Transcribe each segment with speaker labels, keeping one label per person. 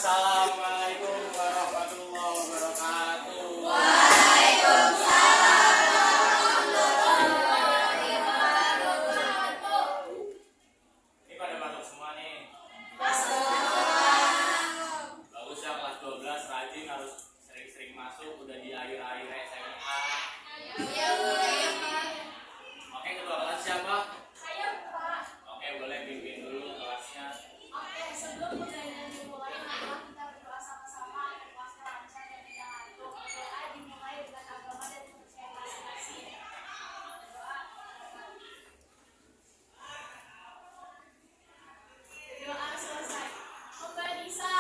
Speaker 1: Assalamualaikum warahmatullahi wabarakatuh. Ini pada masuk semua nih. Bagus ya kelas 12 rajin, harus sering-sering masuk, udah di akhir-akhir SMA. Oke, ketua kelas siapa?
Speaker 2: Saya, Pak.
Speaker 1: Oke, boleh pimpin dulu kelasnya.
Speaker 2: Oke, sebelum pertandingan dimulai, mari kita berdoa sama-sama agar puasnya lancar dan tidak ngantuk. Doa dimulai dengan agama dan kepercayaan masing-masing. Doa. Doa selesai. Mbak Nisa.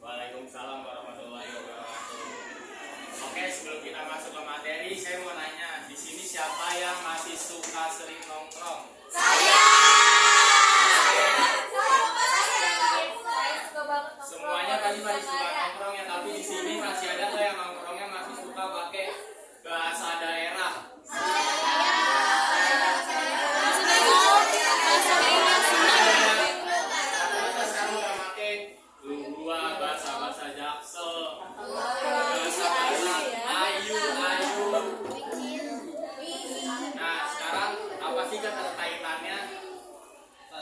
Speaker 1: Waalaikumsalam warahmatullahi wabarakatuh. Oke, sebelum kita masuk ke materi, saya mau nanya, di sini siapa yang masih suka sering nongkrong? Semuanya tadi masih suka nongkrong ya, tapi di sini masih ada tuh yang nongkrongnya masih suka pakai bahasa daerah. Rata-rata sekarang udah pakai gua bahasa Jaksel, bahasa Ayu. Nah, sekarang apa sih keterkaitannya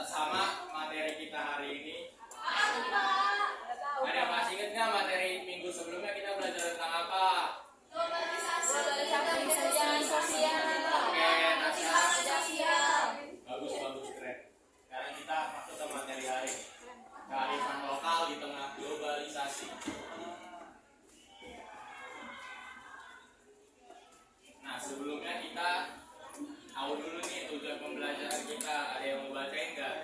Speaker 1: sama materi kita hari ini? Ada yang masih ingat nggak materi minggu sebelumnya kita belajar tentang apa? Oke, nah sekarang bagus keren. Sekarang kita masuk ke materi hari ini. Kearifan lokal di tengah globalisasi. Nah, sebelumnya kita tahu dulu nih tujuan pembelajaran kita. Ada yang mau bacain nggak?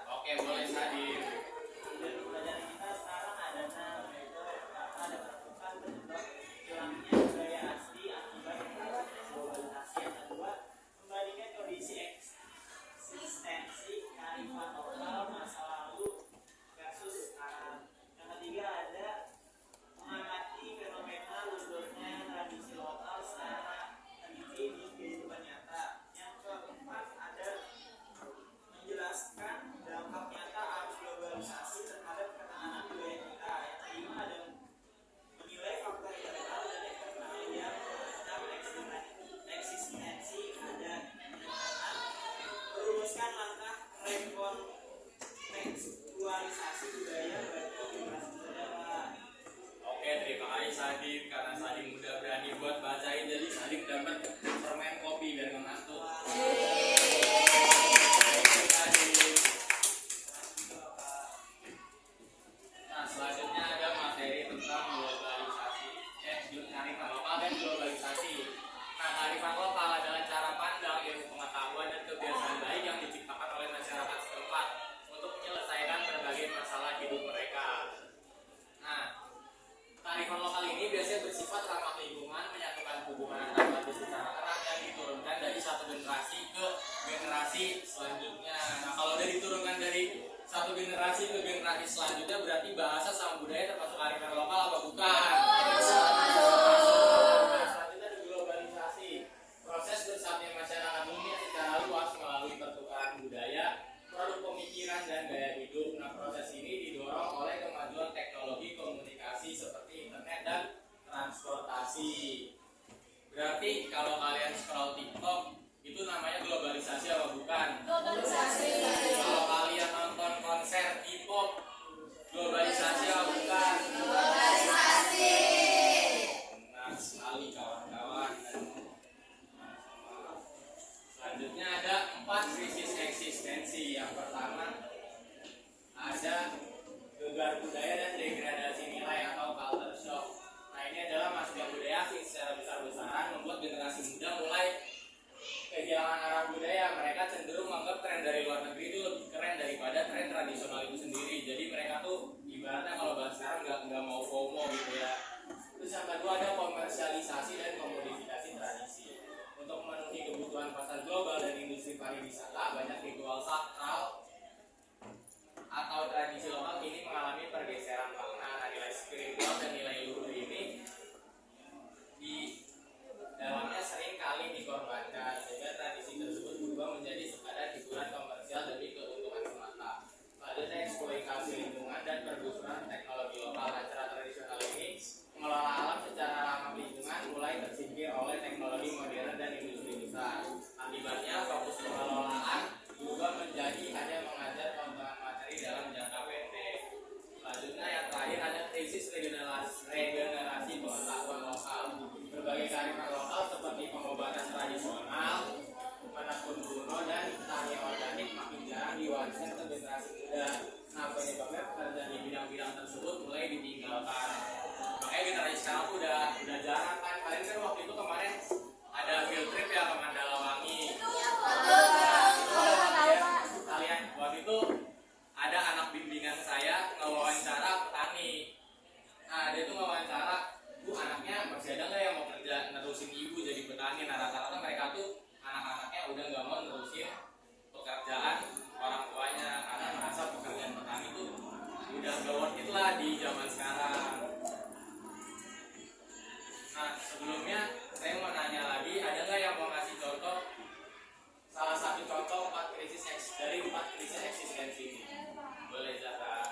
Speaker 1: Oke, boleh Sadir.
Speaker 3: Pelajaran kita sekarang adalah ada pertukaran penyebab hilangnya budaya asli akibat globalisasi. Yang kedua, kembalikan kondisi eksistensi kearifan lokal masa lalu versus sekarang. Yang ketiga ada mengamati fenomena lundurnya tradisi lokal secara teliti di kehidupan nyata. Yang keempat ada menjelaskan dampak nyata arus globalisasi terhadap ketahanan budaya kita. Yang kelima ada menilai faktor internal dan eksternal yang mengancam eksistensi ada. Merumuskan langkah rekontekstualisasi budaya bagi generasi muda.
Speaker 1: Oke, terima kasih Sadir. Karena Sadir udah berani buat bacain, jadi Sadir dapat permen kopi biar nggak ngantuk. Nah, selanjutnya ada materi tentang globalisasi. Kearifan lokal dan globalisasi. Nah, kearifan lokal adalah cara pandang, ilmu pengetahuan dan kebiasaan baik yang diciptakan oleh masyarakat setempat untuk menyelesaikan berbagai masalah hidup mereka. Nah, kearifan lokal ini biasanya bersifat ramah lingkungan, menyatukan hubungan antar manusia secara erat yang diturunkan dari satu generasi ke generasi selanjutnya. Nah, kalau udah diturunkan dari satu generasi ke generasi selanjutnya, berarti bahasa sama budaya termasuk kearifan lokal apa bukan? Nah, selanjutnya ada globalisasi. Proses bersatunya masyarakat dunia secara luas melalui pertukaran budaya, produk pemikiran dan gaya hidup. Nah, proses ini didorong oleh kemajuan teknologi komunikasi seperti internet dan transportasi. Berarti kalau kalian scroll TikTok itu namanya globalisasi apa bukan? Kalau kalian nonton konser K-pop, globalisasi apa bukan? Benar sekali kawan-kawan. Selanjutnya ada 4 krisis eksistensi. Yang pertama ada gegar budaya dan degradasi nilai atau culture shock. Nah, ini adalah masuknya budaya asing secara besar-besaran membuat generasi muda mulai kehilangan arah budaya. Mereka cenderung menganggap tren dari luar negeri itu lebih keren daripada tren tradisional itu sendiri. Jadi mereka tuh ibaratnya kalau bahasa sekarang nggak mau FOMO gitu ya. Terus yang kedua ada komersialisasi dan komodifikasi tradisi. Untuk memenuhi kebutuhan pasar global dan industri pariwisata, banyak ritual sakral atau tradisi lokal kini mengalami pergeseran makna. Nah, nilai spiritual dan nilai luhur ini di dalamnya sering kali dikorbankan, sehingga modern dan industri besar. Akibatnya fokus pengelolaan juga menjadi hanya mengajar keuntungan materi dalam jangka pendek. Selanjutnya yang terakhir ada krisis regenerasi pengetahuan lokal. Berbagai kearifan lokal seperti pengobatan tradisional, menekun kuno dan tani organik makin jarang diwariskan ke generasi muda. Nah, penyebabnya pekerjaan di bidang-bidang tersebut mulai ditinggalkan. Makanya generasi sekarang tuh udah jarang kan. Kalian kan waktu itu kemarin ada field trip ya ke Mandalawangi. Kalian waktu itu ada anak bimbingan saya ngewawancara petani. Nah, dia tuh ngewawancara, Bu, anaknya masih ada nggak yang mau kerja nerusin ibu jadi petani? Nah, rata-rata mereka tuh anak-anaknya udah nggak mau nerusin pekerjaan orang tuanya karena merasa pekerjaan petani tuh udah gak worth it lah di zaman sekarang. Nah, sebelumnya saya mau nanya lagi, ada nggak yang mau ngasih contoh salah satu contoh dari 4 krisis eksistensi ini? Boleh, Zara.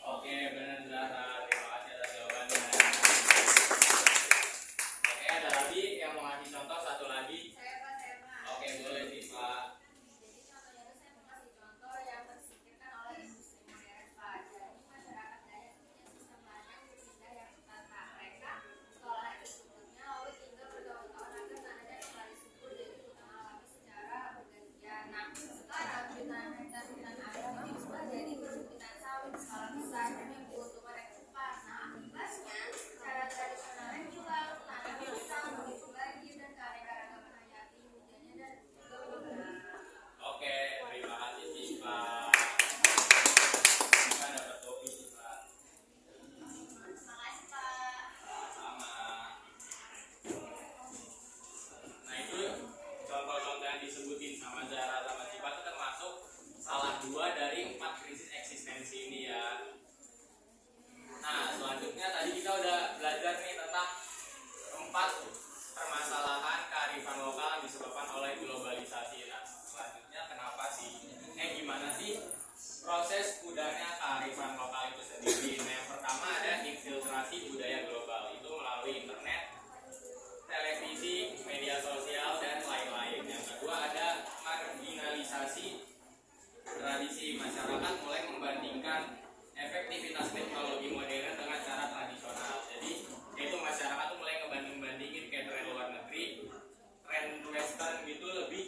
Speaker 1: Oke, benar Zara. Terima kasih atas jawabannya. Oke, ada lagi yang mau ngasih contoh satu lagi? Oke, boleh sih, Pak.
Speaker 2: Jadi contohnya itu saya mau kasih contoh yang tersingkirkan oleh industri modern, Pak. Jadi masyarakat Dayak punya sistem ladang berpindah yang ketat, Pak. Mereka sekolah di suburnya lalu tinggal bertahun-tahun agar tanahnya kembali subur jadi hutan alami secara bergantian. Nah, sekarang jutaan hektar hutan adat ini diubah jadi perbukitan sawit skala besar demi keuntungan yang cepat. Nah, akibatnya cara tradisional yang hilang, tanah rusak, begitu banjir dan keanekaragaman hayati hujannya dan juga berubah.
Speaker 1: Oke, terima kasih sih, Pak. Kita dapat kopi sih, Pak.
Speaker 2: Makasih, Pak.
Speaker 1: Sama. Nah, itu contoh-contoh yang disebutin sama Zara sama Cipa itu termasuk salah 2 dari 4 krisis eksistensi ini ya. Nah, selanjutnya tadi kita udah belajar nih tentang 4 permasalahan kearifan lokal yang disebabkan oleh globalisasi. Nah, selanjutnya kenapa sih? Gimana sih proses pudarnya kearifan lokal itu sendiri? Nah, yang pertama ada infiltrasi budaya global. Itu melalui internet, televisi, media sosial, dan lain-lain. Yang kedua ada marginalisasi tradisi. Masyarakat mulai membandingkan efektivitas teknologi modern dengan cara tradisional. Jadi itu masyarakat tuh mulai ngebanding-bandingin kayak tren luar negeri, tren western gitu lebih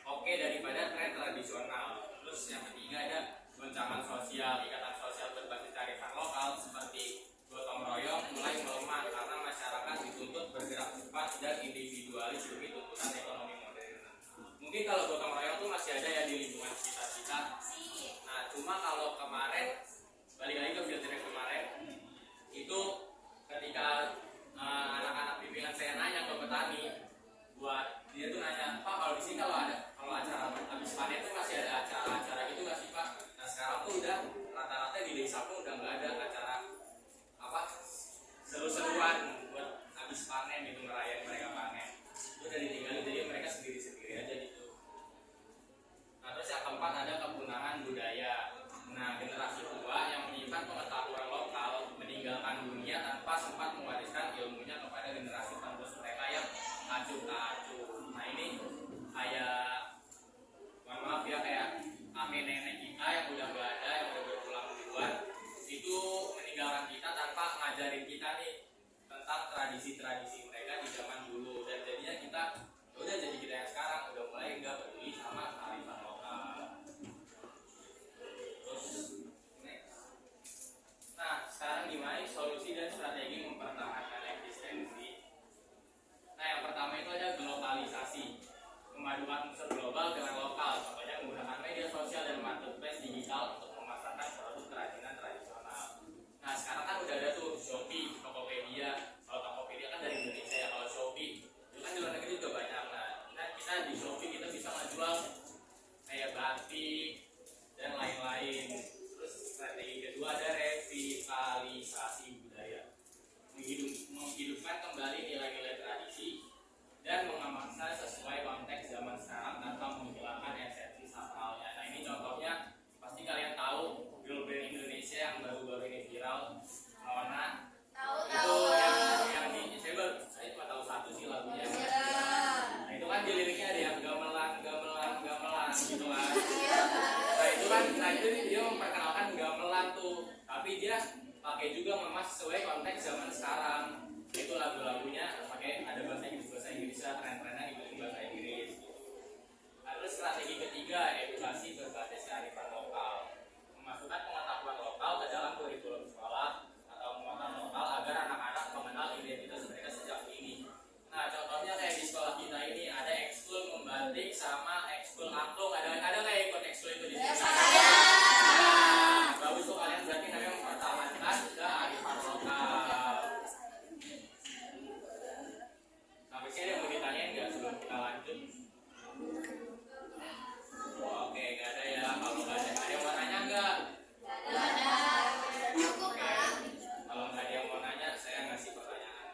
Speaker 1: oke daripada tren tradisional. Terus yang ketiga ada goncangan sosial, ikatan sosial berbasis kearifan lokal seperti gotong royong mulai melemah karena masyarakat dituntut bergerak cepat dan individualis demi tuntutan ekonomi modern. Mungkin kalau gotong royong tuh masih ada ya di lingkungan sekitar kita. Nah, cuma kalau kemarin balik lagi ke field trip kemarin itu ketika anak-anak bimbingan saya nanya ke petani, buat dia tuh nanya, Pak, kalau di sini kalau acara habis panen tuh masih ada acara-acara gitu nggak sih, Pak? Nah, sekarang tuh udah rata-rata di desa pun udah nggak ada acara apa seru-seruan buat habis panen gitu, ngerayain mereka panen. Itu udah ditinggalin, jadi mereka sendiri-sendiri aja gitu. Nah, terus yang keempat ada kepunahan budaya. Nah, generasi tua yang menyimpan pengetahuan lokal meninggalkan dunia tanpa sempat mewariskan ilmunya kepada generasi penerus mereka yang acuh tak acuh. Nah, ini kayak, mohon maaf ya, kayak kakek nenek kita yang udah gak ada, yang udah berpulang duluan, itu meninggalkan kita tanpa ngajarin kita nih tentang tradisi-tradisi mereka di zaman dulu. Dan jadinya kita udah jadi kita yang sekarang udah mulai nggak peduli sama kearifan lokal. Nah, sekarang gimana solusi dan strategi mempertahankan eksistensi? Nah, yang pertama itu ada globalisasi, memadukan unsur global dengan lokal, contohnya menggunakan media sosial dan marketplace digital untuk memasarkan produk kerajinan tradisional. Nah, sekarang kan udah ada tuh Shopee, Tokopedia. Kalau Tokopedia kan dari Indonesia ya, kalau Shopee itu kan di luar negeri juga banyak. Nah, kita di Shopee pakai juga Mama sesuai konteks zaman sekarang. Itu lagu-lagunya pakai ada bahasa Inggrisnya, tren-trennya ikutin bahasa Inggris. Lalu strategi ketiga, edukasi berbasis kearifan lokal. Memasukkan pengetahuan lokal ke dalam kurikulum sekolah atau muatan lokal agar anak-anak mengenal identitas mereka sejak dini. Nah, contohnya kayak di sekolah kita ini ada ekskul membatik sama ekskul angklung. Ada kayak ikut ekskul itu di sini? Nah, bagus tuh kalian berarti namanya mempertahankan kearifan lokal. Sampai sini ada yang mau ditanyain nggak sebelum kita lanjut? Oke, nggak ada ya. Kalau nggak ada yang mau nanya nggak? Kalau nggak ada yang mau nanya, saya ngasih pertanyaan.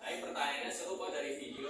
Speaker 1: Tapi pertanyaannya seru kok dari video.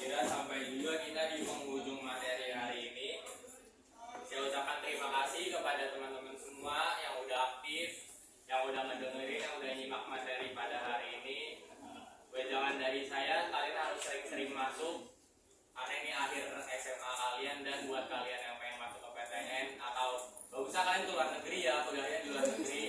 Speaker 1: kira sampai juga kita di penghujung materi hari ini. Saya ucapkan terima kasih kepada teman-teman semua yang udah aktif, yang udah ngedengerin, yang udah nyimak materi pada hari ini. Wejangan dari saya, kalian harus sering-sering masuk karena ini akhir SMA kalian, dan buat kalian yang pengen masuk ke PTN atau gak usah kalian keluar negeri ya, kuliahnya di luar negeri,